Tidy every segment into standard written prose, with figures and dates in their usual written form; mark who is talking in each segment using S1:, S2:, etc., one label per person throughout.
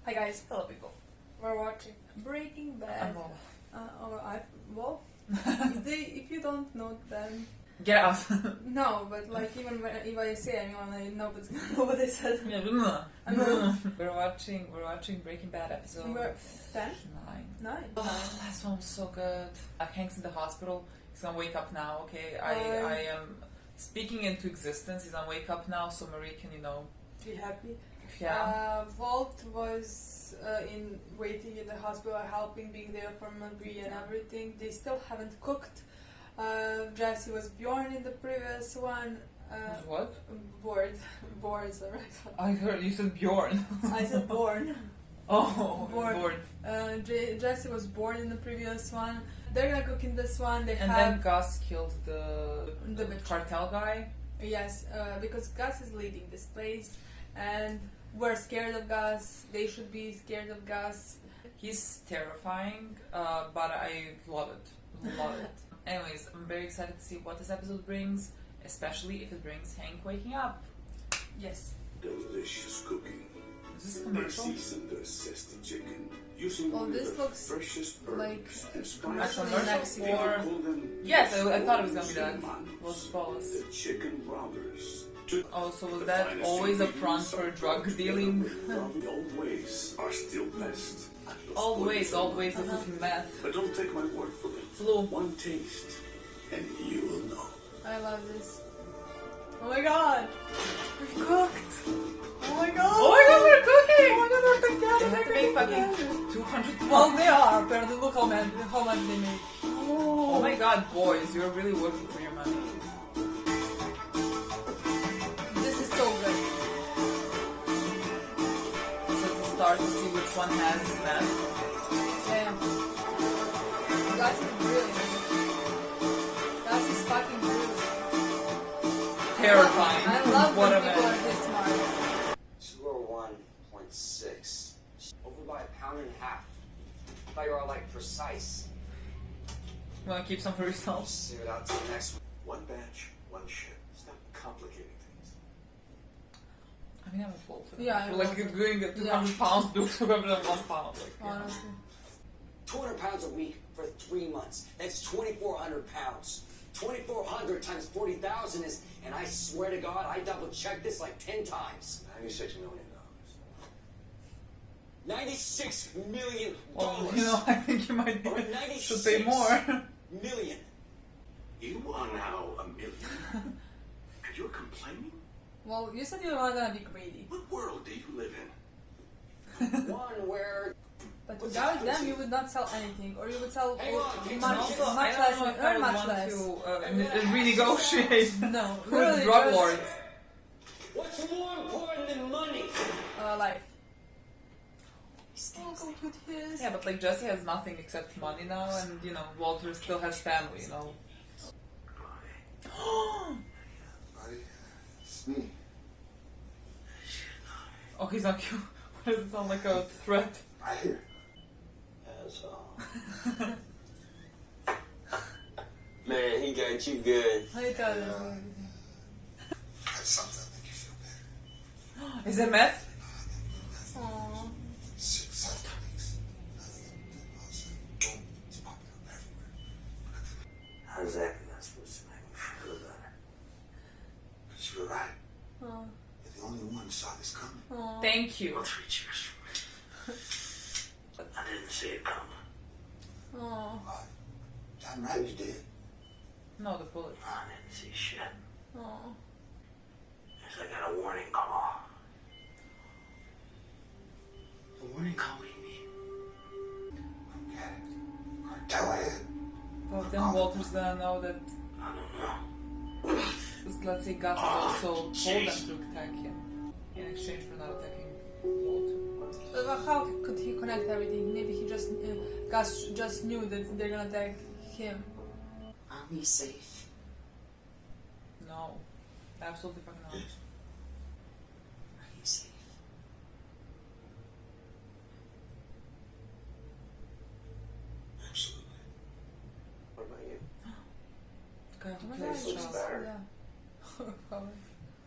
S1: Hi guys,
S2: Hello people.
S1: we're watching Breaking Bad. Well, if you don't know them,
S2: Get out.
S1: no, but like even if I say anyone, nobody's gonna know what I said.
S2: We're watching Breaking Bad episode
S1: Number 10?
S2: 9.
S1: 9.
S2: Oh, last one was so good. Hank's in the hospital. He's gonna wake up now. Okay, I am speaking into existence. He's gonna wake up now, so Marie can
S1: Be happy.
S2: Yeah.
S1: Walt was waiting in the hospital, helping, being there for Marie and everything. They still haven't cooked. Jesse was born in the previous one.
S2: Was what?
S1: Bored, sorry.
S2: I heard you said Bjorn.
S1: I said born.
S2: Oh,
S1: Bored. Jesse was born in the previous one. They're gonna cook in this one.
S2: Then Gus killed the cartel guy.
S1: Yes, because Gus is leading this place, and we're scared of Gus. They should be scared of Gus.
S2: He's terrifying, but I love it. Love it. Anyways, I'm very excited to see what this episode brings, especially if it brings Hank waking up.
S1: Yes.
S3: Delicious cooking.
S2: Is this a commercial?
S3: Seasoned zesty chicken. Using
S1: This looks like
S2: commercial
S1: Mexican.
S2: or... Yes, I thought it was gonna be that. Los Bolas.
S3: The chicken robbers.
S2: Oh, so was that always a front for drug dealing?
S3: The old ways are still best.
S2: Old ways of cooking meth.
S3: But don't take my word for it.
S2: Blue.
S3: One taste, and you will know.
S1: I love this. Oh my god! We've cooked! Oh my god!
S2: Oh my god, we're cooking!
S1: Oh my god, we're together!
S2: They have to make fucking 200
S1: Well, they are, apparently. Look how much they make.
S2: Oh my god, boys, you're really working for your money.
S1: This is so good.
S2: So it's a start to see which one has meth.
S1: Yeah. Gus is brilliant. Gus is fucking brilliant.
S2: Terrifying.
S1: I love
S2: what
S1: when
S2: a
S1: people
S2: man.
S1: are this smart.
S4: 201.6. Over by a pound and a half. I thought you were all like precise.
S2: You wanna keep some for yourself?
S4: See it out to the next one.
S3: One batch, one ship. Stop complicating things.
S2: I mean, I'm a Walter.
S1: Yeah,
S2: I feel
S1: I'm
S2: like
S1: Walter.
S2: doing 200 pounds do 200 1 pound. Like, yeah.
S1: Honestly.
S4: 200 pounds a week for 3 months. That's 2,400 pounds. 2,400 times 40,000 is, and I swear to God, I double checked this like 10 times.
S3: $96 million.
S4: $96 million.
S2: Well, I think you might
S4: Or
S2: should pay more.
S4: million.
S3: You are now $1 million. And you're complaining?
S1: Well, you said you were gonna be greedy.
S3: What world do you live in?
S4: One where
S1: But without them, you would not sell anything, or you would sell
S4: Hang on,
S1: much
S2: Also, I
S1: less,
S2: don't know if I
S1: earn
S2: would
S1: much
S2: want
S1: less.
S2: to renegotiate
S1: No,
S2: with
S1: really,
S2: drug
S1: just,
S2: lords.
S4: what's more important than money?
S1: life.
S2: Yeah, but like Jesse has nothing except money now, and Walter still has family.
S3: Buddy, it's me.
S2: Oh, he's not cute. Why does it sound like a threat?
S3: Right here.
S4: Asshole. Man, he got you good.
S1: I tell you.
S3: That's something that make you feel better.
S2: Is it meth?
S1: Aww.
S3: 6, 7 weeks. Boom. It's popping up everywhere.
S4: How exactly am I supposed to make me feel better?
S3: Because you were right.
S1: Aww.
S3: You're the only one who saw this coming.
S1: Aww.
S2: Thank you.
S3: 3 cheers for me.
S4: I didn't see it coming.
S1: Aww.
S3: What? Damn right you did.
S2: No, the bullets.
S4: I didn't see shit.
S1: Aww.
S4: Guess I got a warning call. A warning call, what do you mean?
S3: Okay. Cartel ahead.
S2: Well, then Walter's gonna know that,
S4: I don't know.
S2: let's say Gus has also told them to attack him in exchange for not attacking Walter.
S1: But how could he connect everything? Maybe he just, Gus just knew that they're gonna attack him.
S5: Are we safe?
S2: No. Absolutely fucking not.
S5: Are you safe?
S3: Absolutely.
S4: What about you?
S2: Guy
S1: Oh
S2: who
S1: my
S2: plays
S1: God,
S4: looks
S2: Charles.
S4: better.
S1: Yeah. Probably.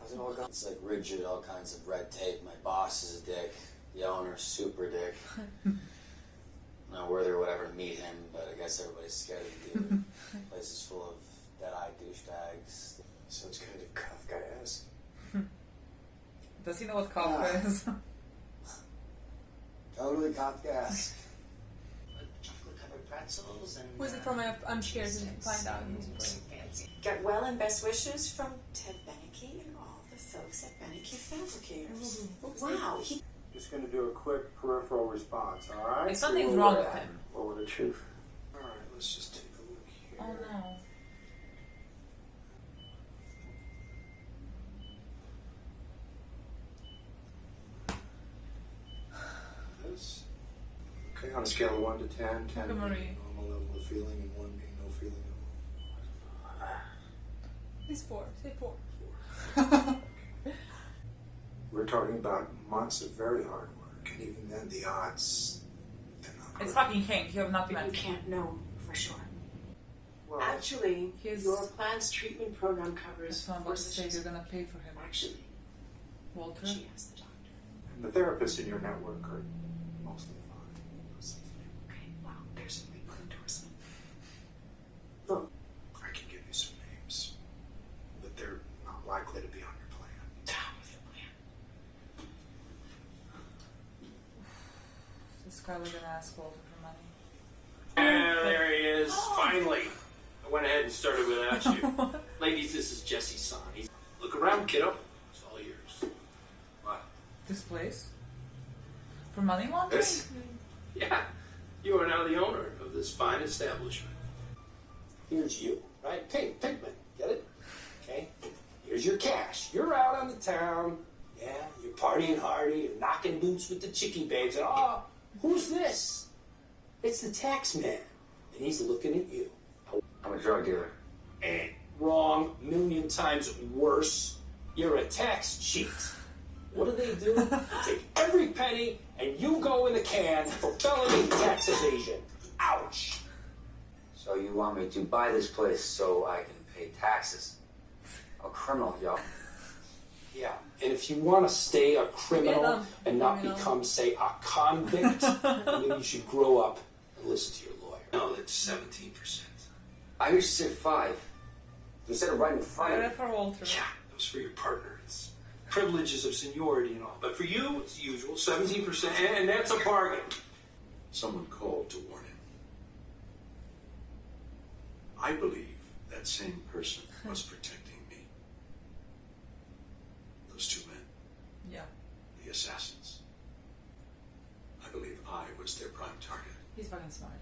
S4: How's it all going? It's like rigid, all kinds of red tape. My boss is a dick. The owner's super dick. Not worthy or whatever to meet him, but I guess everybody's scared of the dude. Place is full of dead-eyed douchebags.
S6: So it's kind of Kafka-esque.
S2: Does he know what Kafka is?
S4: Totally Kafka-esque.
S5: Chocolate-covered pretzels and...
S1: Who's it from? I'm scared to find out who's it
S5: some
S1: from.
S5: fancy. Get well and best wishes from Ted Beneke and all the folks at Beneke Fabricators. Wow, he...
S6: Just going to do a quick peripheral response, all right?
S2: If something's
S6: See where
S2: wrong
S6: we're
S2: with
S6: at.
S2: him.
S6: What would the truth? All right, let's just take a look here.
S2: Oh no.
S6: This. Okay, on a scale of 1 to 10, 10
S2: Look at Marie.
S6: being normal level of feeling and 1 being no feeling at all.
S1: It's 4. Say 4.
S6: We're talking about months of very hard work, and even then the odds, they're not
S2: It's
S6: great.
S2: fucking Hank. You have not
S5: But
S2: met
S5: you
S2: him.
S5: can't know for sure.
S6: Well,
S5: Actually,
S2: His-
S5: your plant's treatment program
S2: That's
S5: covers
S2: what I'm about to say.
S5: 4
S2: You're gonna pay for him.
S5: Actually,
S2: Walter?
S5: she asked the doctor.
S6: and the therapists in your network are mostly fine.
S5: Okay, well, there's a legal endorsement. Look,
S6: I can give you some names, but they're not likely to be on your plan.
S5: down with the plan.
S2: Is Skyler gonna ask Walter for money?
S7: There he is. Finally. I went ahead and started without you. Ladies, this is Jesse's son. Look around, kiddo. It's all yours. What?
S2: This place? For money laundering?
S7: This? Yeah. You are now the owner of this fine establishment.
S4: Here's you, right? Pigment, get it? Okay? Here's your cash. You're out on the town. Yeah, you're partying hardy. You're knocking boots with the chickie babes. And, oh, who's this? It's the tax man. And he's looking at you.
S8: I'm a drug dealer.
S4: Wrong. Million times worse. You're a tax cheat. What do? Take every penny and you go in the can for felony tax evasion. Ouch.
S8: So you want me to buy this place so I can pay taxes? A criminal, yo.
S4: Yeah, and if you want to stay a criminal
S1: Vietnam.
S4: and not
S1: Criminal.
S4: become, say, a convict, then you should grow up and listen to your lawyer.
S7: No, that's 17%.
S8: I used to say 5. You said it right in front
S2: I
S8: of
S2: read
S8: me.
S2: for Walter.
S7: Yeah, that was for your partner. It's privileges of seniority and all. But for you, it's the usual, 17%, and that's a bargain.
S3: Someone called to warn him. I believe that same person was protecting me. Those 2 men,
S2: Yeah.
S3: the assassins. I believe I was their prime target,
S2: He's fucking smart.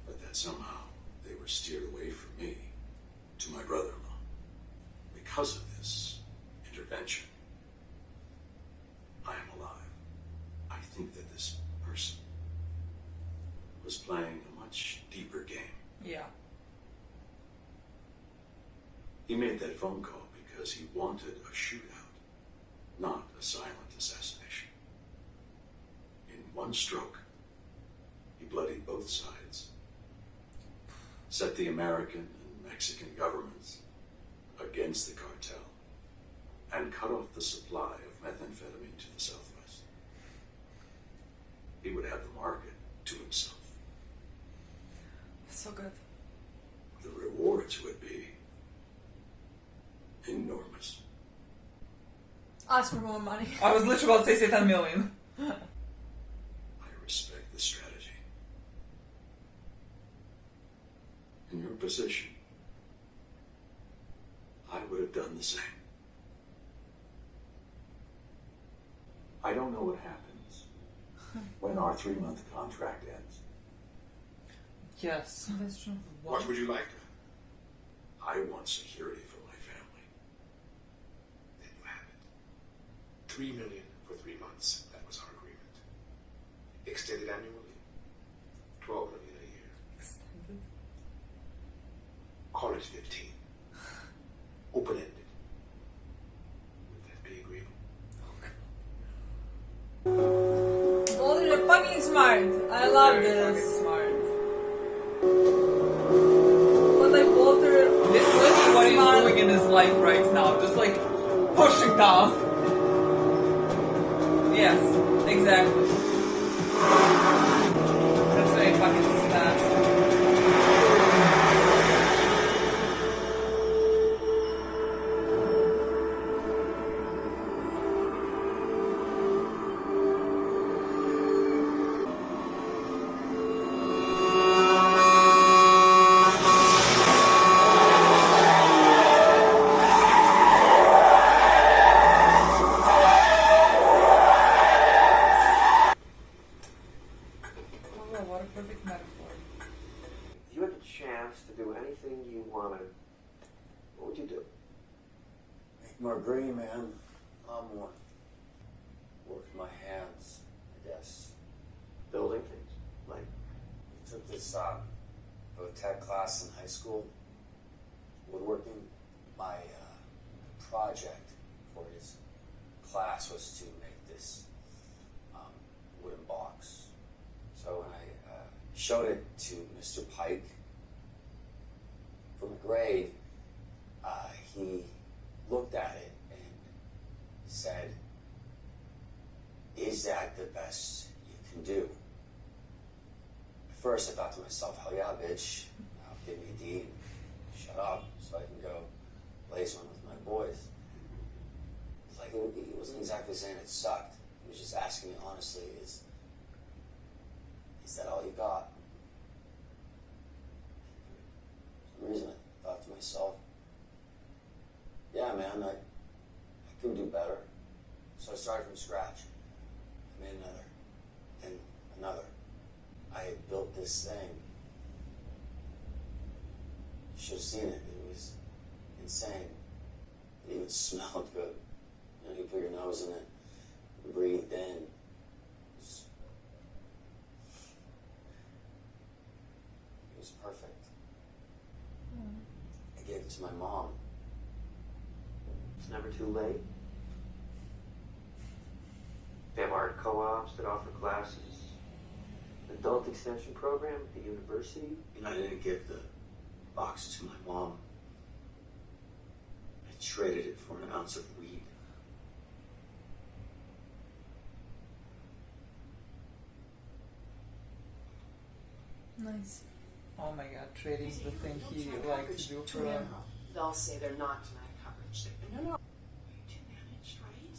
S3: but that somehow they were steered away from me to my brother-in-law. Because of this intervention, I am alive. I think that this person was playing a much deeper game.
S2: Yeah.
S3: He made that phone call because he wanted a shootout, not a silent assassination. In one stroke, he bloodied both sides, set the American and Mexican governments against the cartel, and cut off the supply of methamphetamine to the southwest. He would have the market to himself.
S2: So good.
S3: The rewards would be enormous.
S1: Ask for more money.
S2: I was literally about to say 10 million.
S3: I respect the strategy. In your position, I would have done the same. I don't know what happens when our 3-month contract ends.
S2: Yes. That's true.
S7: What would you like?
S3: I want security for my family.
S6: Then you have it. $3 million for 3 months. That was our agreement. Extended annually. $12 million a year.
S2: Extended.
S6: Call it 15. Open-ended. Would that be agreeable?
S1: Walter, you're fucking smart. I love
S2: Very
S1: this.
S2: fucking smart.
S1: But like Walter,
S2: This is literally what he's
S1: smart.
S2: doing in his life right now. Just like pushing down. Yes, Exactly. That's very fucking fast. Oh, what a perfect metaphor.
S9: If you had the chance to do anything you wanted, what would you do?
S10: Make more green, man. A lot more. Work with my hands, I guess.
S9: Building things? Like,
S10: I took this Ted class in high school, woodworking. My project for his class was to make this wooden box. So when I showed it to Mr. Pike from a grade, he looked at it and said, "Is that the best you can do?" At first I thought to myself, hell yeah, bitch. Now give me a D and shut up so I can go blaze one with my boys. It's like, he wasn't exactly saying it sucked. He was just asking me honestly, is that all you got? For some reason I thought to myself, yeah, man, I can do better. So I started from scratch. I made another, then another. I had built this thing. You should have seen it. It was insane. It even smelled good. You know, you put your nose in it, you breathed in. It was perfect. I gave it to my mom.
S9: it's never too late. They have art co-ops that offer classes. Adult extension program at the university.
S3: You know, I didn't give the box to my mom. I traded it for an ounce of weed.
S1: Nice.
S2: Oh my god, trading the thing he liked to do for him.
S5: They'll say they're not denied coverage. No. You managed, right?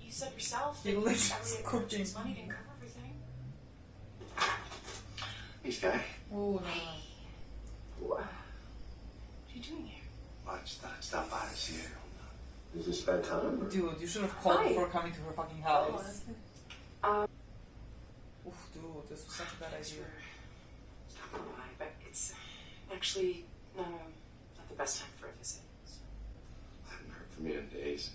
S5: You said yourself
S2: He
S5: that
S2: lives
S5: every
S2: cooking.
S5: purchase money didn't cover everything.
S3: Hey, Sky.
S2: Oh no.
S5: What are you doing here?
S3: I just thought I'd stop by to see you. Is this bad time? Or?
S2: Dude, you should have called
S5: Hi.
S2: before coming to her fucking house.
S1: Honestly.
S2: Oof, dude, this was such a bad idea.
S5: Stopping by, but it's actually not the best time for a visit. So.
S3: I haven't heard from you in days.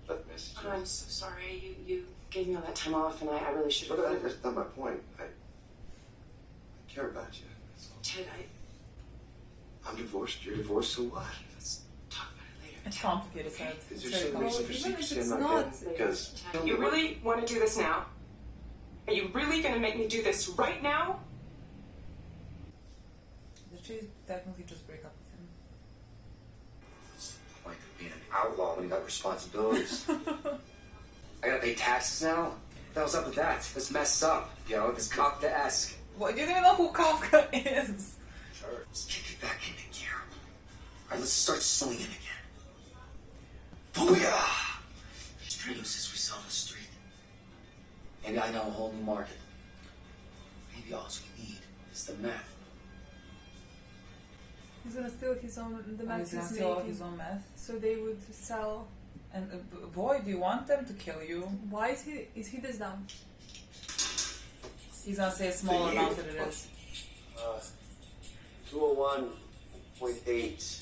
S3: Left messages.
S5: Oh, I'm so sorry. You gave me all that time off, and I really should have.
S3: But that's not my point. I care about you. That's all.
S5: Ted,
S3: I'm divorced. You're divorced. So what?
S5: let's talk about it later.
S2: It's complicated, Ted.
S3: Is
S2: It's
S3: there
S2: very
S3: some reason for
S1: even if
S3: secrecy
S1: it's
S3: in my
S1: not-
S3: bed? Because
S5: You really want to do this now? Are you really going to make me do this right now?
S2: Did she technically just break up with him?
S10: What's the point of being an outlaw when you got responsibilities? I gotta pay taxes now? What the hell's up with that? That's messed up, yo. It's Kafka-esque.
S2: What? You don't even know who Kafka is.
S10: Sure. Let's kick it back into gear. Alright, let's start slinging again. Booyah! These produces we sell on the street. Maybe I know a whole new market. Maybe all we need is the meth.
S1: He's gonna steal his own, the
S2: He's
S1: meth
S2: gonna
S1: he's
S2: steal
S1: making.
S2: his own meth.
S1: So they would sell.
S2: And boy, do you want them to kill you?
S1: Why is he this dumb?
S2: He's gonna say a smaller amount than it is.
S10: 201.8.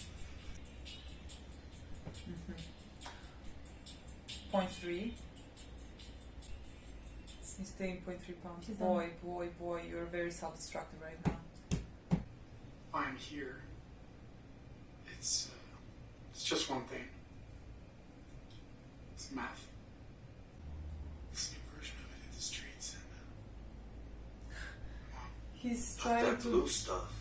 S2: 0.3. He's staying 0.3 pounds.
S1: He's
S2: Boy, you're very self-destructive right now.
S6: I'm here. It's just one thing. It's math. This new version of it in the streets, and
S1: He's
S3: Fuck
S1: trying
S3: that blue
S1: to.
S3: stuff.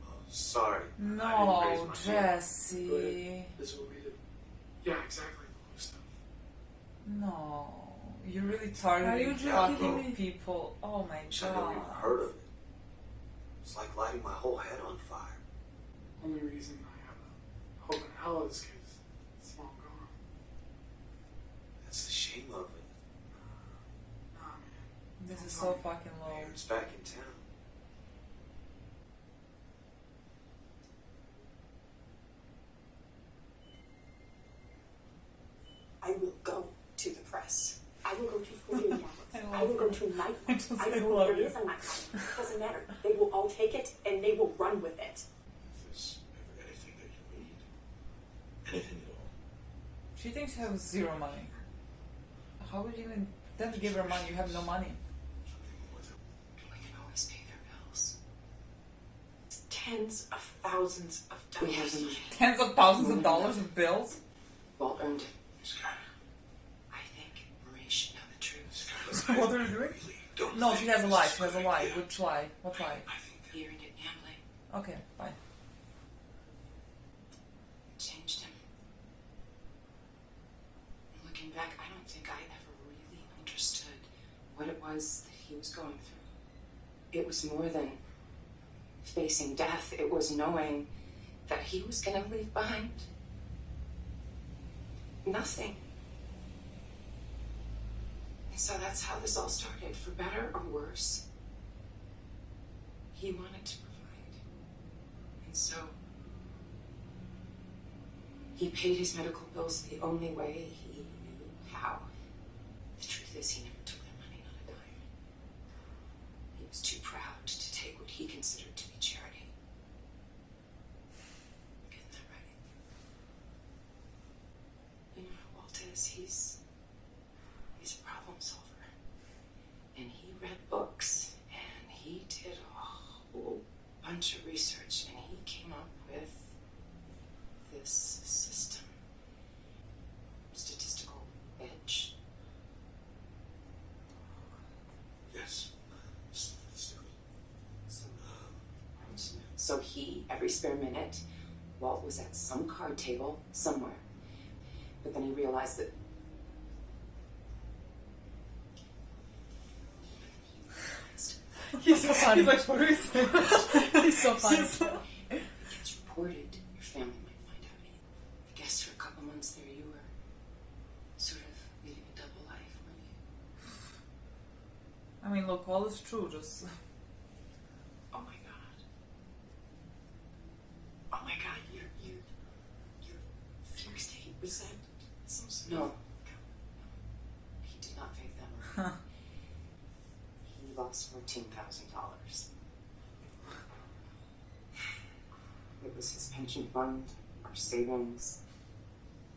S3: Oh, sorry. I
S2: No,
S3: didn't raise my hand.
S2: Jesse.
S3: This is what we do.
S6: yeah, exactly the blue stuff.
S2: No. You're really
S1: Are you
S2: targeting
S1: joking
S2: fucking
S1: me?
S2: people. Oh my
S3: I've never even
S2: god.
S3: heard of it. It's like lighting my whole head on fire.
S6: Only reason I have a hope in hell is because it's long gone.
S3: That's the shame of it.
S6: Nah, man.
S2: This is so fucking low.
S3: It's back in town.
S5: I will go to the press. I will go to 48 hours.
S2: I
S5: I will
S2: love
S5: go
S2: her.
S5: to
S2: I
S5: nightlife.
S2: just
S5: I will
S2: love
S5: there
S2: you.
S5: is a nightlife. It doesn't matter. They will all take it and they will run with it.
S3: If there's ever anything that you need, anything at all.
S2: She thinks you have zero money. How would you even then give her money? You have no money.
S3: Something more than
S5: We can always pay their bills. Tens of thousands of dollars. We have the money.
S2: Tens of thousands of dollars of bills?
S5: Walt earned it.
S3: Skyler.
S5: I think Marie should know the truth.
S3: Skyler,
S2: What
S3: I
S2: are you doing?
S3: really don't
S2: No,
S3: think
S2: she has a
S3: this
S2: lie.
S3: is
S2: She has a
S3: good
S2: lie.
S3: idea.
S2: Which lie? What lie?
S3: I think that
S5: He earned it gambling.
S2: Okay, fine.
S5: It changed him. And looking back, I don't think I ever really understood what it was that he was going through. It was more than facing death. It was knowing that he was going to leave behind nothing. And so that's how this all started, for better or worse. He wanted to provide. And so he paid his medical bills the only way he knew how. The truth is, he never took their money, not a dime. He was too proud to take what he considered to be charity. Getting that right? You know how Walt is. He's a problem solver. And he read books, and he did a whole bunch of research, and he came up with this system. Statistical edge.
S3: yes.
S5: So he, every spare minute, Walt was at some card table somewhere. But then he realized that
S2: He's so funny. He's like, what are you saying? He's so funny.
S5: it gets reported, your family might find out. I guess for a couple months there you were sort of leading a double life, weren't you?
S2: I mean, look, all is true, just...
S5: Oh my god. Oh my god, your fear state, was that some sort of... No. He did not fake that.
S2: Huh.
S5: He lost $14,000. It was his pension fund, our savings,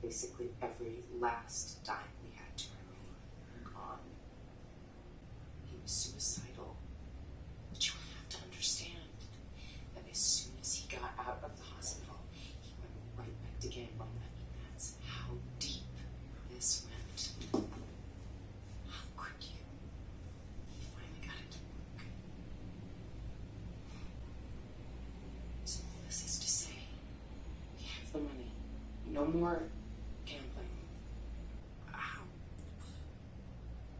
S5: basically every last dime we had to remain gone. He was suicidal. But you have to understand that as soon as he got out of the hospital, he went right back to gambling. I mean, that's how deep this went. How could you? He finally got it to work. So all this is to say, we have the money. No more gambling. How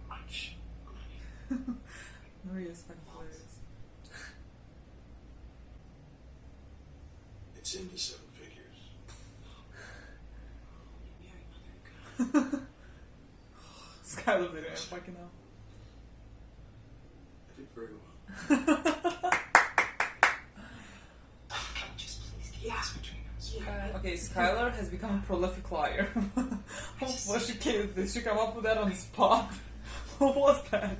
S5: much money?
S2: Maria's fucking hilarious.
S3: It's into 7 figures.
S5: Mary, mother of God.
S2: Skylar did it, I fucking know.
S3: I did very well.
S5: Can we just please keep this between us? Yeah.
S2: Okay, Skylar has become a prolific liar. Did she come up with that on the spot? What was that?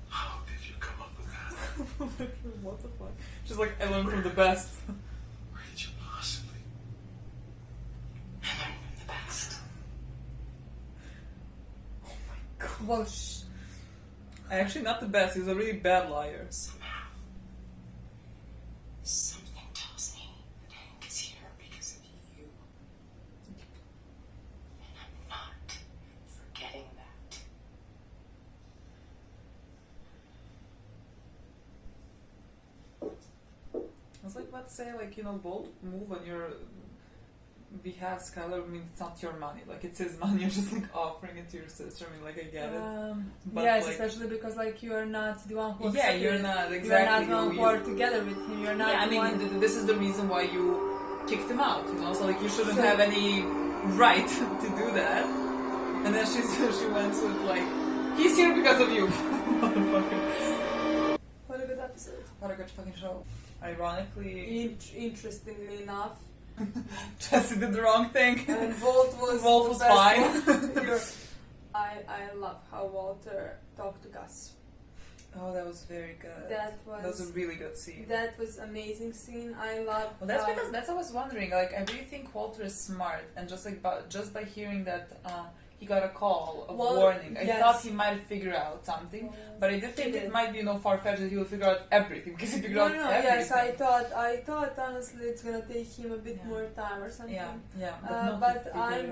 S3: How did you come up with that?
S2: What the fuck? She's like, I learned from the best.
S3: Where did you possibly?
S5: I learned from the best.
S2: Well, actually, not the best. He's a really bad liar.
S5: Somehow, something tells me that Hank is here because of you. And I'm not forgetting that.
S2: I was like, let's say, like, bold move on your we have Skyler, I mean, it's not your money, like it's his money, you're just like offering it to your sister. I mean, like I get it. But
S1: yes,
S2: like,
S1: especially because like you are not the one who
S2: yeah,
S1: accepted
S2: you're
S1: it.
S2: not
S1: You're
S2: exactly.
S1: not the one who are together with him. You're not.
S2: Yeah, I
S1: the
S2: mean,
S1: one...
S2: this is the reason why you kicked him out, you know. So like you shouldn't have any right to do that. And then she went with like, he's here because of you, motherfucker.
S1: What a good episode.
S2: What a good fucking show. Ironically,
S1: Interestingly enough,
S2: Jesse did the wrong thing.
S1: and Walt was the best
S2: fine.
S1: one. I love how Walter talked to Gus.
S2: Oh, that was very good.
S1: That was
S2: a really good scene.
S1: That was amazing scene. I love.
S2: Well, that's because that's what I was wondering. Like, I really think Walter is smart, and just by hearing that he got a call of warning, I thought he might figure out something, but I did think it might be far-fetched that he will figure out everything because he figured out everything.
S1: Yes, I thought honestly it's gonna take him a bit more time or something.
S2: Yeah.
S1: But I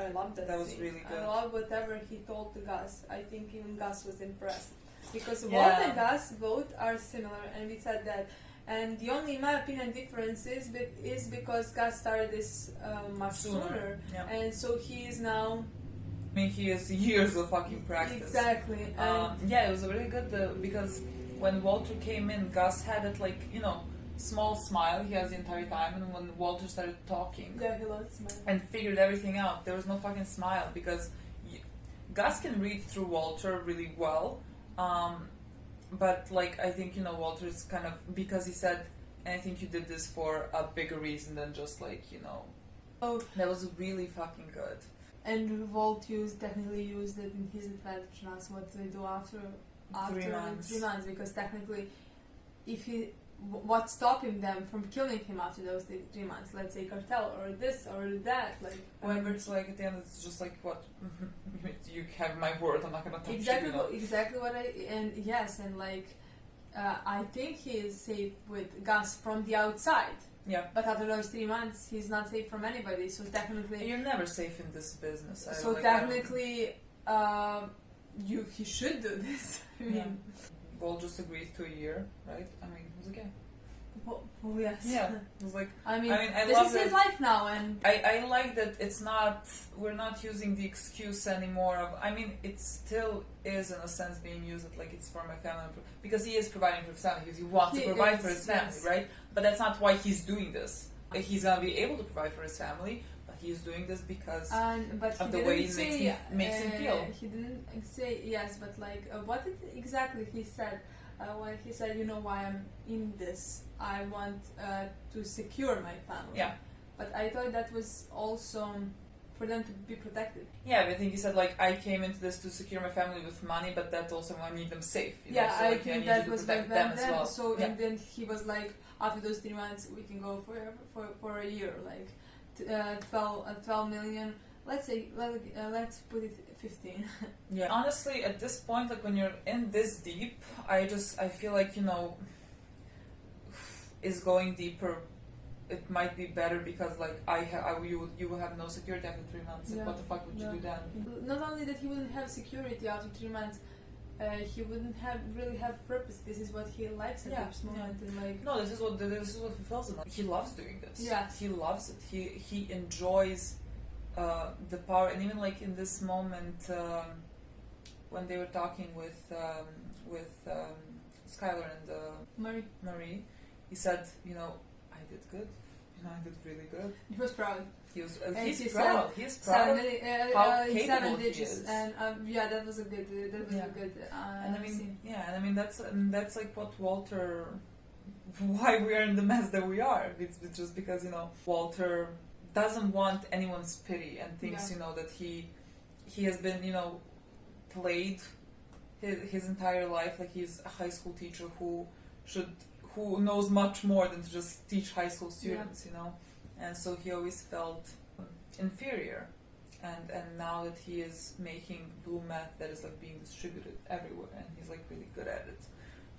S1: love that.
S2: That was
S1: scene.
S2: really good.
S1: I love whatever he told to Gus. I think even Gus was impressed because Walt and Gus both are similar, and we said that. And the only, in my opinion, difference is because Gus started this much sooner.
S2: Yeah.
S1: And so he is now.
S2: I mean, he has years of fucking practice.
S1: Exactly.
S2: It was really good because when Walter came in, Gus had that small smile he has the entire time, and when Walter started talking,
S1: he lost smile
S2: and figured everything out, there was no fucking smile because Gus can read through Walter really well. But I think Walter is kind of, because he said, and I think you did this for a bigger reason than just
S1: Oh,
S2: that was really fucking good.
S1: And Walt technically used it in his advantage. That's what they do after 3 months. Because technically, what's stopping them from killing him after those 3 months? Let's say cartel or this or that,
S2: whatever. It's at the end, it's just what you have my word. I'm not gonna touch you.
S1: Exactly what I think he is safe with Gus from the outside.
S2: Yeah.
S1: But after those 3 months, he's not safe from anybody. So technically,
S2: you're never safe in this business.
S1: Technically, he should do this. I mean,
S2: Walt just agreed to a year, right? I mean, it was okay.
S1: Well, yes.
S2: Yeah, it was
S1: I mean
S2: this
S1: is his life now, and
S2: I like that we're not using the excuse anymore of, I mean, it still is in a sense being used it's for my family, because he is providing for his family, because he wants to provide for his family, right? But that's not why he's doing this. He's gonna be able to provide for his family, but he's doing this because of the way it makes him feel.
S1: He didn't say yes, but what exactly he said? When he said, why I'm in this, I want to secure my family.
S2: Yeah.
S1: But I thought that was also for them to be protected.
S2: Yeah, I think he said, I came into this to secure my family with money, but that also I need them safe.
S1: I think that was
S2: them as well.
S1: So, and then he was after those 3 months, we can go for a year, 12 million. Let's say, let's put it 15.
S2: Yeah, honestly, at this point, when you're in this deep, I feel is going deeper. It might be better because you will have no security after 3 months.
S1: Yeah.
S2: What the fuck would you do then?
S1: Not only that he wouldn't have security after 3 months, he wouldn't really have purpose. This is what he likes at this moment. And
S2: no, this is what fulfills him. He loves doing this.
S1: Yeah,
S2: he loves it. He enjoys the power, and even in this moment when they were talking with Skyler and Marie, he said, I did good. I did really good.
S1: He was proud.
S2: He's proud. He's proud how capable he is.
S1: And that was a good. A good.
S2: And I mean, scene. And I mean that's what Walter. Why we are in the mess that we are. It's just because Walter doesn't want anyone's pity and thinks that he has been played his entire life, he's a high school teacher who knows much more than to just teach high school students, and so he always felt inferior, and now that he is making blue meth that is being distributed everywhere, and he's really good at it,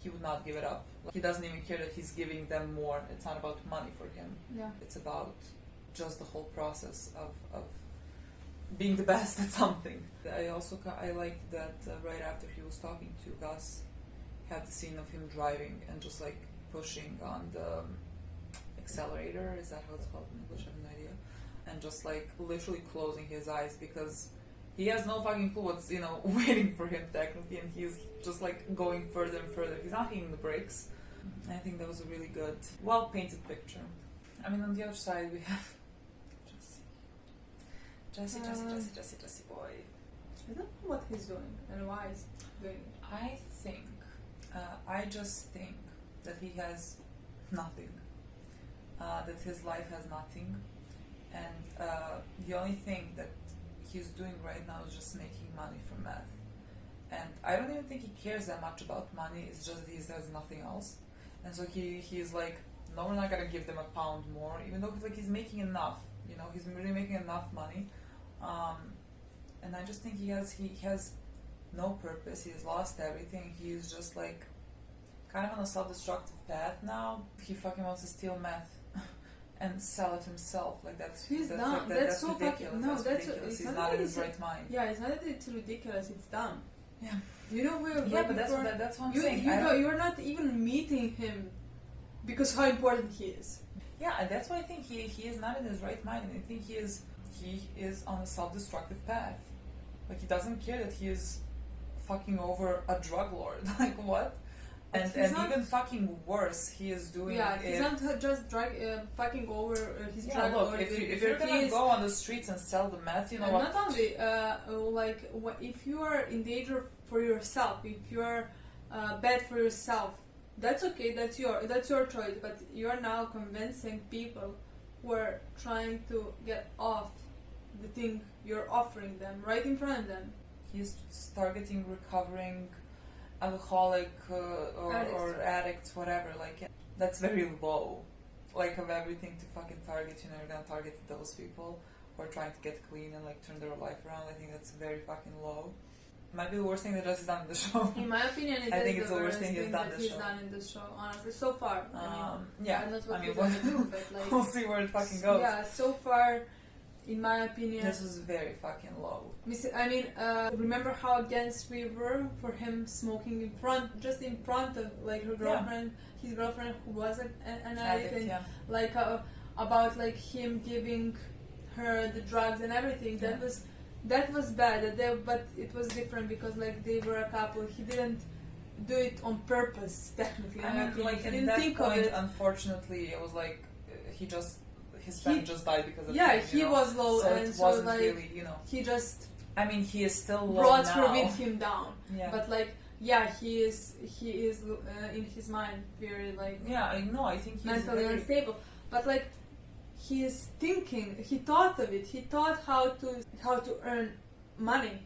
S2: he would not give it up. He doesn't even care that he's giving them more. It's not about money for him. It's about just the whole process of being the best at something. I liked that right after he was talking to Gus, had the scene of him driving and just pushing on the, accelerator, is that how it's called in English? I have no idea. And just like literally closing his eyes because he has no fucking clue what's, you know, waiting for him technically, and he's just like going further and further. He's not hitting the brakes. I think that was a really good, well painted picture. I mean, on the other side we have Jesse boy.
S1: I don't know what he's doing and why he's doing it.
S2: I just think that he has nothing. That his life has nothing. And the only thing that he's doing right now is just making money from meth. And I don't even think he cares that much about money, it's just that he has nothing else. And so he's like, no, we're not gonna give them a pound more, even though he's making enough, you know, he's really making enough money. And I just think he has no purpose, he's lost everything, he's just like kind of on a self-destructive path now. He fucking wants to steal meth and sell it himself, like that's
S1: dumb.
S2: Like, that's so ridiculous.
S1: No, that's
S2: ridiculous. He's not in his right mind.
S1: Yeah, it's not that it's ridiculous, it's dumb.
S2: Yeah.
S1: You know where?
S2: Yeah, but that's what I'm saying.
S1: You're not even meeting him because how important he is.
S2: Yeah, and that's why I think he is not in his right mind. And I think he is on a self-destructive path. Like he doesn't care that he is fucking over a drug lord. Like what? And even fucking worse, he is doing.
S1: Yeah, he's not just fucking over his drug
S2: lord.
S1: lord.
S2: If you're gonna go on the streets and sell the meth, you know what?
S1: Not only if you are in danger for yourself, if you are bad for yourself, that's okay. That's your choice. But you are now convincing people who are trying to get off the thing you're offering them right in front of them.
S2: He's targeting recovering alcoholic or addicts, whatever. Like that's very low. Like of everything to fucking target, you know, you're gonna target those people who are trying to get clean and like turn their life around. I think that's very fucking low. Might be the worst thing that Jesse's done in the show.
S1: In my opinion,
S2: I think it's the worst thing he's done
S1: in this show. Honestly, so far.
S2: Yeah,
S1: I'm not what he's gonna do, but like
S2: we'll see where it fucking goes.
S1: Yeah, so far, in my opinion,
S2: this was very fucking low.
S1: I mean, remember how against we were for him smoking in front of like her girlfriend, his girlfriend who was an addict, and like about like him giving her the drugs and everything. That was bad. But it was different because like they were a couple. He didn't do it on purpose, technically.
S2: I mean, like at that point, unfortunately, it was like his friend just died because of him,
S1: he was low,
S2: so
S1: and
S2: it
S1: so
S2: wasn't
S1: like
S2: really, you know.
S1: he just.
S2: I mean, he is still low
S1: brought
S2: now.
S1: her with him down.
S2: Yeah.
S1: But like, he is in his mind very like.
S2: Yeah, I know. I think he's
S1: mentally unstable. But like, he is thinking. He thought of it. He thought how to earn money.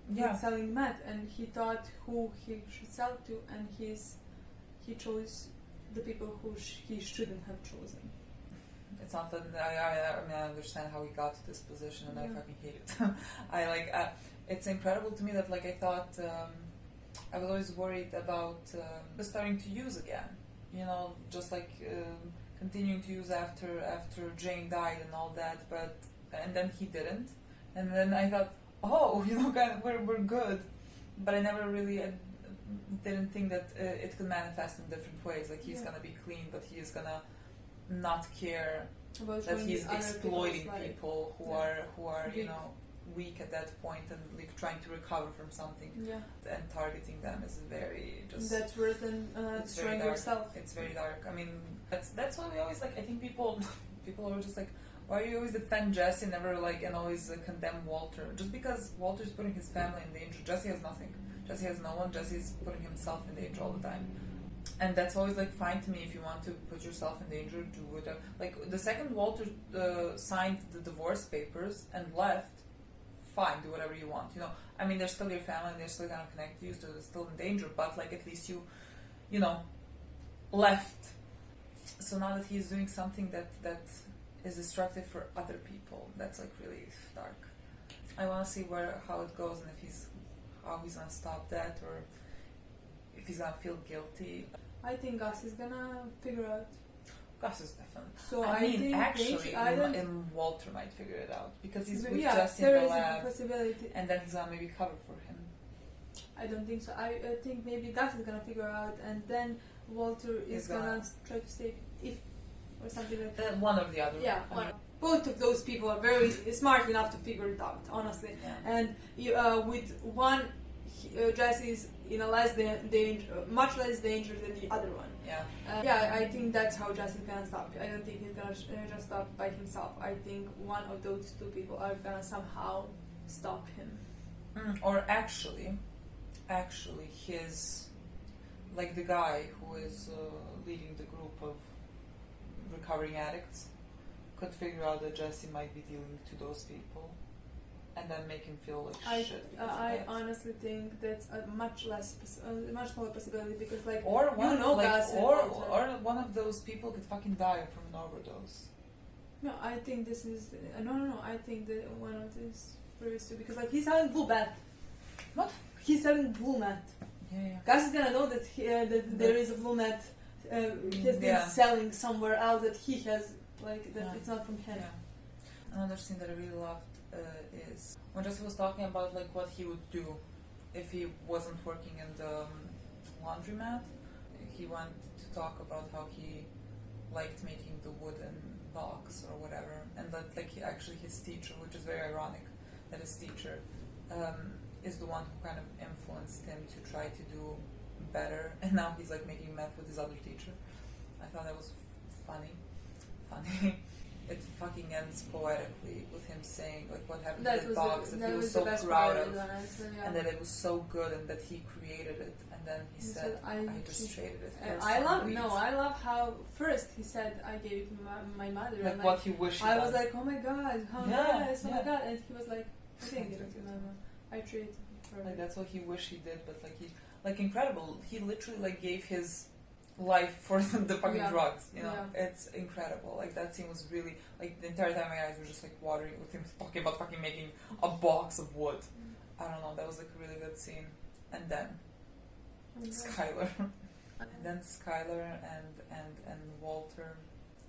S1: With selling meth, and he thought who he should sell to, and he chose the people who he shouldn't have chosen.
S2: It's not that I mean I understand how he got to this position, and I fucking hate it. I like it's incredible to me that like I thought I was always worried about starting to use again, you know, just like continuing to use after Jane died and all that, and then he didn't, and then I thought, oh, you know, kind of, we're good, but I never really didn't think that it could manifest in different ways. Like he's gonna be clean, but he is gonna not care
S1: about
S2: that he's exploiting people who are
S1: weak.
S2: You know, weak at that point and like trying to recover from something. Yeah. And targeting them is very just.
S1: That's worse than destroying yourself.
S2: It's very dark. I mean, that's why we always like. I think people are just like, why do you always defend Jesse and never like and always condemn Walter? Just because Walter's putting his family in danger. Jesse has nothing. Jesse has no one. Jesse's putting himself in danger all the time. And that's always like fine to me. If you want to put yourself in danger, do whatever. Like the second Walter signed the divorce papers and left, fine, do whatever you want. You know, I mean, they're still your family, and they're still gonna connect to you, so they're still in danger. But like at least you know, left. So now that he's doing something that is destructive for other people, that's like really dark. I want to see how it goes, and how he's gonna stop that, or if he's gonna feel guilty.
S1: I think Gus is gonna figure out.
S2: Gus is definitely.
S1: So
S2: I mean,
S1: think
S2: actually, Walter might figure it out because he's with Jesse
S1: in
S2: the
S1: the
S2: lab,
S1: possibility.
S2: And then he's gonna maybe cover for him.
S1: I don't think so. I think maybe Gus is gonna figure out, and then Walter is gonna try to save. or something like that.
S2: One or the other.
S1: Yeah, both of those people are very smart enough to figure it out, honestly.
S2: Yeah.
S1: And with one, Jesse's in a much less danger than the other one.
S2: Yeah.
S1: I think that's how Jesse's gonna stop. I don't think he's gonna just stop by himself. I think one of those two people are gonna somehow stop him.
S2: Or actually, his, like the guy who is leading the group of recovering addicts, could figure out that Jesse might be dealing to those people, and then make him feel like shit.
S1: I honestly think that's a much smaller possibility, because like
S2: or one,
S1: Gus
S2: or one of those people could fucking die from an overdose.
S1: No, I think this is no. I think that one of these first two, because like he's selling blue meth.
S2: What?
S1: He's selling blue meth.
S2: Yeah.
S1: Gus is gonna know that there is a blue meth. He has been selling somewhere else that he has, like that it's not from him.
S2: Yeah. Another scene that I really loved is when Jesse was talking about like what he would do if he wasn't working in the laundromat. He went to talk about how he liked making the wooden box or whatever, and that like his teacher, which is very ironic, that his teacher is the one who kind of influenced him to try to do better, and now he's like making meth with his other teacher. I thought that was funny. It fucking ends poetically with him saying like what happened to the box that he was so proud of, and that it was so good, and that he created it, and then he said, "I just traded it."
S1: I love how first he said, "I gave it to my mother."
S2: Like
S1: and
S2: what he wished.
S1: I was like, "Oh my god, how nice! Oh my god!" And he was like, "I didn't give it to my mom. I traded it for her."
S2: Like that's what he wished he did, but like incredible. He literally like gave his life for the fucking drugs, you know. It's incredible. Like that scene was really like the entire time my eyes were just like watering with him talking about fucking making a box of wood. I don't know, that was like a really good scene. And then Skyler and then Skyler and Walter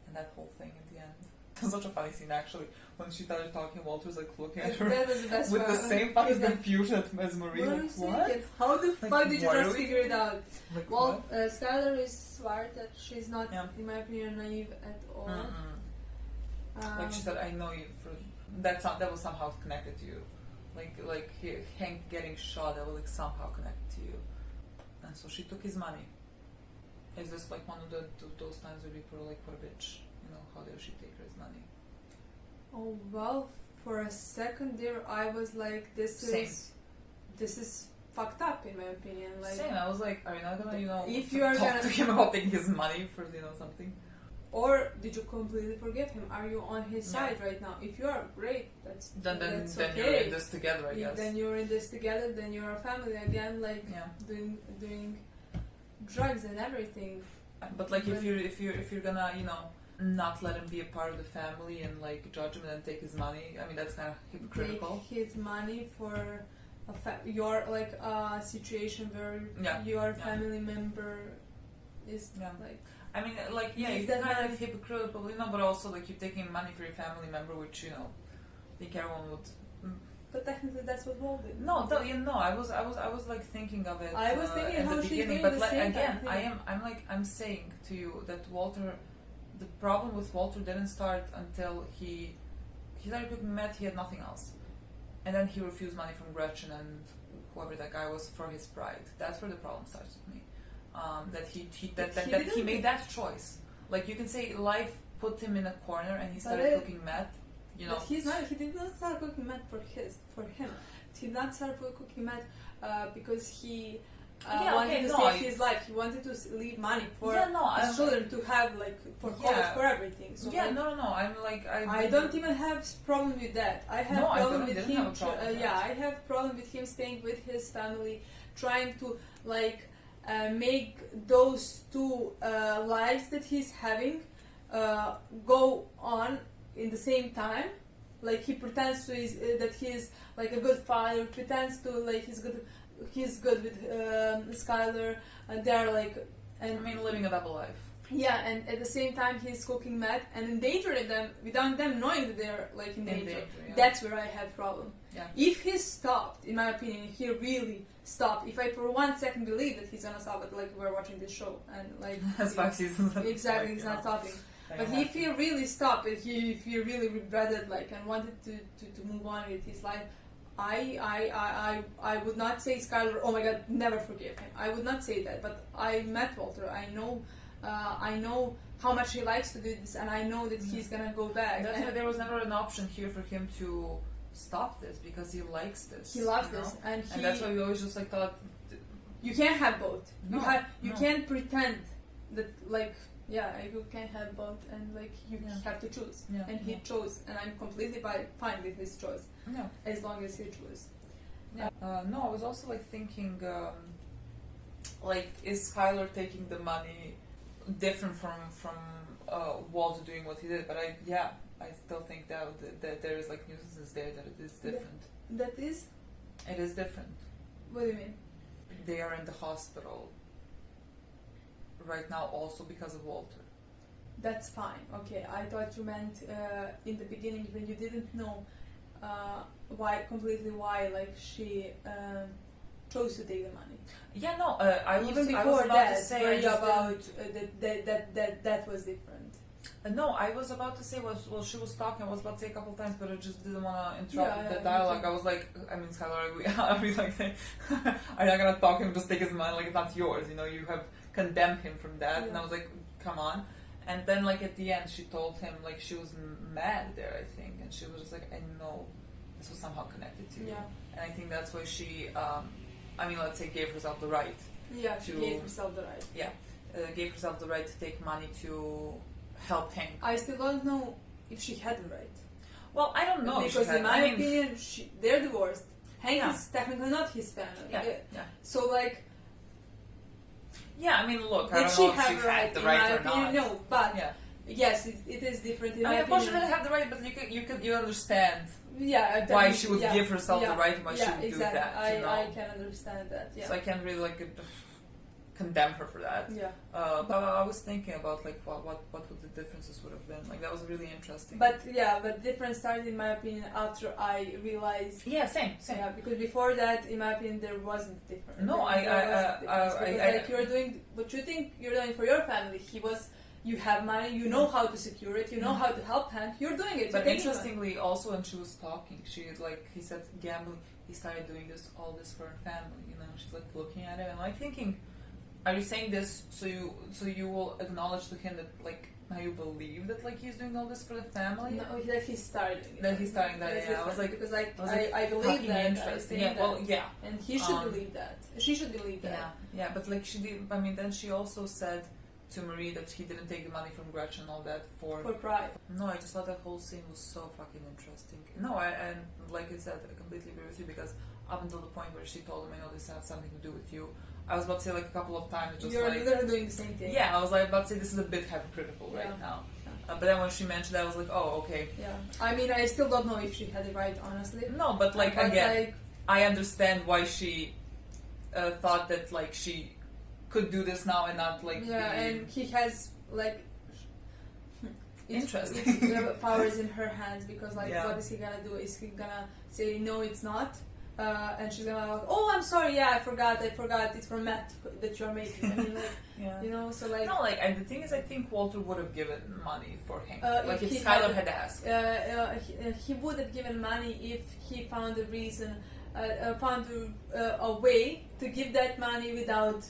S2: and that whole thing at the end. It was such a funny scene actually. When she started talking, Walter was like looking at her with the same fucking confusion as Marie. Like, what?
S1: How the fuck did you just figure it out?
S2: Like,
S1: well, Skyler is smart, that she's not, in my opinion, naive at all.
S2: Like she said, I know you for that was somehow connected to you. Like Hank getting shot, that was like somehow connected to you. And so she took his money. Is this like one of those times where people are like, what a bitch? You know, how dare she take his money?
S1: Oh well, for a second there, I was like, this is fucked up in my opinion. Like,
S2: same. I was like, are you not gonna,
S1: if you are
S2: talk to him about taking his money for something?
S1: Or did you completely forget him? Are you on his side right now? If you are, great. That's okay.
S2: You're in this together, I guess.
S1: Then you're in this together. Then you're a family again, like doing drugs and everything.
S2: But like if you're gonna not let him be a part of the family and like judge him and then take his money, I mean that's kind of hypocritical.
S1: Take his money for your like situation where your family member is like.
S2: I mean, like, it's kind of hypocritical, but also like you're taking money for your family member, which I think everyone would.
S1: But technically, that's what Walt did.
S2: No, I was like thinking of it.
S1: I was thinking
S2: at
S1: how
S2: the
S1: she's
S2: beginning,
S1: doing
S2: but
S1: the
S2: like,
S1: same
S2: again, I'm saying to you that Walter, the problem with Walter didn't start until he started cooking meth. He had nothing else, and then he refused money from Gretchen and whoever that guy was for his pride. That's where the problem starts with me. That he made that choice. Like you can say life put him in a corner and he started cooking meth.
S1: But he did not start cooking meth for him. He did not start cooking meth because he wanted to save his life. He wanted to leave money for his children to have like for college, for everything. So
S2: I
S1: don't even have problem with that. I have problem with him. I have problem with him staying with his family, trying to like. Make those two lives that he's having go on in the same time. Like he pretends to that he's like a good father, pretends to like he's good with Skyler, and they're like, and
S2: living a double life.
S1: Yeah, and at the same time he's cooking meth and endangering them without them knowing that they're like in danger. That's where I have problem.
S2: Yeah.
S1: If he stopped, in my opinion, he really stopped. If I for 1 second believe that he's gonna stop it, like we're watching this show and like
S2: that's 5 seasons.
S1: Exactly, he's not stopping. But if he really stopped, if he really regretted, like, and wanted to move on with his life, I would not say Skyler, oh my God, never forgive him. I would not say that. But I met Walter. I know how much he likes to do this, and I know that he's gonna go back.
S2: That's why there was never an option here for him to stop this, because he likes this.
S1: He loves this, and
S2: that's why we always just like thought
S1: you can't have both.
S2: No,
S1: you can't pretend that, like, you can't have both, and like you have to choose. And he chose, and I'm completely fine with his choice. As long as he chose.
S2: No, I was also like thinking, like, is Skyler taking the money different from Walt doing what he did? But I still think that there is like nuances there, that it is different.
S1: That is?
S2: It is different.
S1: What do you mean?
S2: They are in the hospital right now also because of Walter.
S1: That's fine. Okay, I thought you meant in the beginning when you didn't know why like she chose to take the money.
S2: Yeah, no, I was
S1: even before
S2: I was about
S1: that.
S2: to say
S1: Worry about that was different.
S2: No, I was about to say well, she was talking. I was about to say a couple times, but I just didn't want to interrupt the dialogue. I was like, I mean, Skyler, are we like saying, are you not gonna talk him? Just take his money, like it's not yours. You know, you have condemned him from that. And I was like, come on. And then, like, at the end, she told him, like, she was mad there, I think. And she was just like, I know this was somehow connected to you. And I think that's why she, let's say, gave herself the right.
S1: She gave herself the right.
S2: Gave herself the right to take money to help Hank.
S1: I still don't know if she had the right.
S2: Well, I don't know.
S1: Because in my opinion, they're divorced. Hank is technically not his family. So, like...
S2: Yeah, I mean, look,
S1: I don't know if she
S2: had the right or not.
S1: No, but yes, it is different. In my
S2: of course, she
S1: opinion.
S2: didn't have the right, but you understand. Why she would give herself the right and why she would do that.
S1: I can understand that.
S2: So I can't really like condemn her for that. But I was thinking about like what would the differences would have been. Like that was really interesting.
S1: But difference started in my opinion after I realized.
S2: Same.
S1: Yeah, because before that, in my opinion, there wasn't difference.
S2: No,
S1: you're doing what you think you're doing for your family. You have money, you know how to secure it, you know how to help Hank, you're doing it.
S2: But interestingly, also when she was talking, he said gambling, he started doing all this for her family, you know, she's like looking at it and like thinking, are you saying this so you will acknowledge to him that like now you believe that like he's doing all this for the family?
S1: No, that he's starting.
S2: He's starting that, I was like,
S1: because I believe that.
S2: Interesting.
S1: And he should believe that. She should believe that.
S2: Yeah, but like she did. I mean, then she also said to Marie that he didn't take the money from Gretchen and all that for
S1: pride.
S2: No, I just thought that whole scene was so fucking interesting. No, and like I said, I completely agree with you because up until the point where she told him, I know this has something to do with you, I was about to say like a couple of times just
S1: you're literally doing the same thing.
S2: Yeah, I was like about to say this is a bit hypocritical right now. But then when she mentioned that, I was like, oh, okay.
S1: Yeah, I mean, I still don't know if she had it right, honestly.
S2: No, but like again, I understand why she thought that like she could do this now and not like
S1: and he has like
S2: interesting
S1: powers in her hands because like what is he gonna do? Is he gonna say no, it's not? And she's gonna like, oh, I'm sorry, I forgot, it's from Matt that you're making. I mean, like, you know, so like...
S2: No, like, and the thing is, I think Walter would have given money for Hank. Like, if Skyler had asked.
S1: He would have given money if he found a reason, found a way to give that money without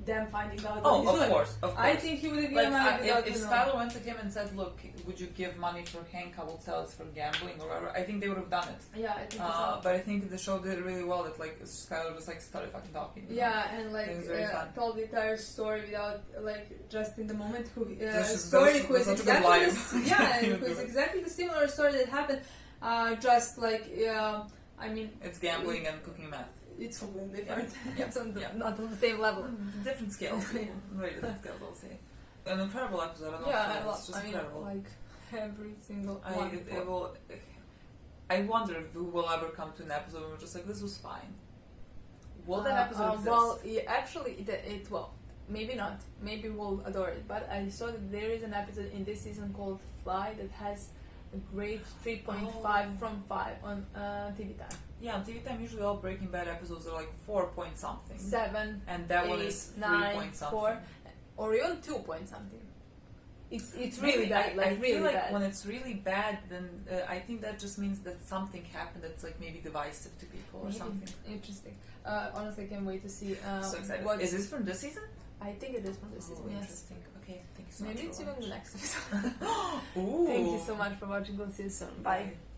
S1: them finding out.
S2: Oh, of course.
S1: I think he would have given money without
S2: if Skyler went to him and said, look, would you give money for Hank? I will sell it for gambling or whatever. I think they would have done it.
S1: Yeah, I think so.
S2: But I think the show did really well that like Skyler just like started fucking talking.
S1: And like told the entire story without like just in the moment who is exactly the similar story that happened. Just like I mean,
S2: it's gambling and cooking meth.
S1: It's completely different. It's not on the same level.
S2: Different scales. Very different scales, I'll say. An incredible episode. I love it. It's incredible.
S1: Like every single one.
S2: I wonder if we will ever come to an episode where we're just like, this was fine. Will that episode exist?
S1: Well, actually, it will. Maybe not. Maybe we'll adore it. But I saw that there is an episode in this season called Fly that has a great 3.5 from 5 on TV Time.
S2: Yeah, on TV Time usually all Breaking Bad episodes are like 4 point something.
S1: 7,
S2: and that
S1: 8,
S2: one is 3
S1: 9,
S2: point something.
S1: 4, or even 2 point something. it's really bad. Like
S2: I
S1: really
S2: feel like
S1: bad.
S2: when it's really bad, then I think that just means that something happened that's like maybe divisive to people or
S1: Maybe.
S2: something.
S1: Interesting. Honestly, I can't wait to see.
S2: So excited.
S1: What's,
S2: Is this from this season?
S1: I think it is from this season. Yes.
S2: Interesting. Okay, thank you so
S1: Maybe
S2: much.
S1: it's
S2: for
S1: even the
S2: watching.
S1: next episode.
S2: Ooh.
S1: Thank you so much for watching. We'll see you soon. Bye.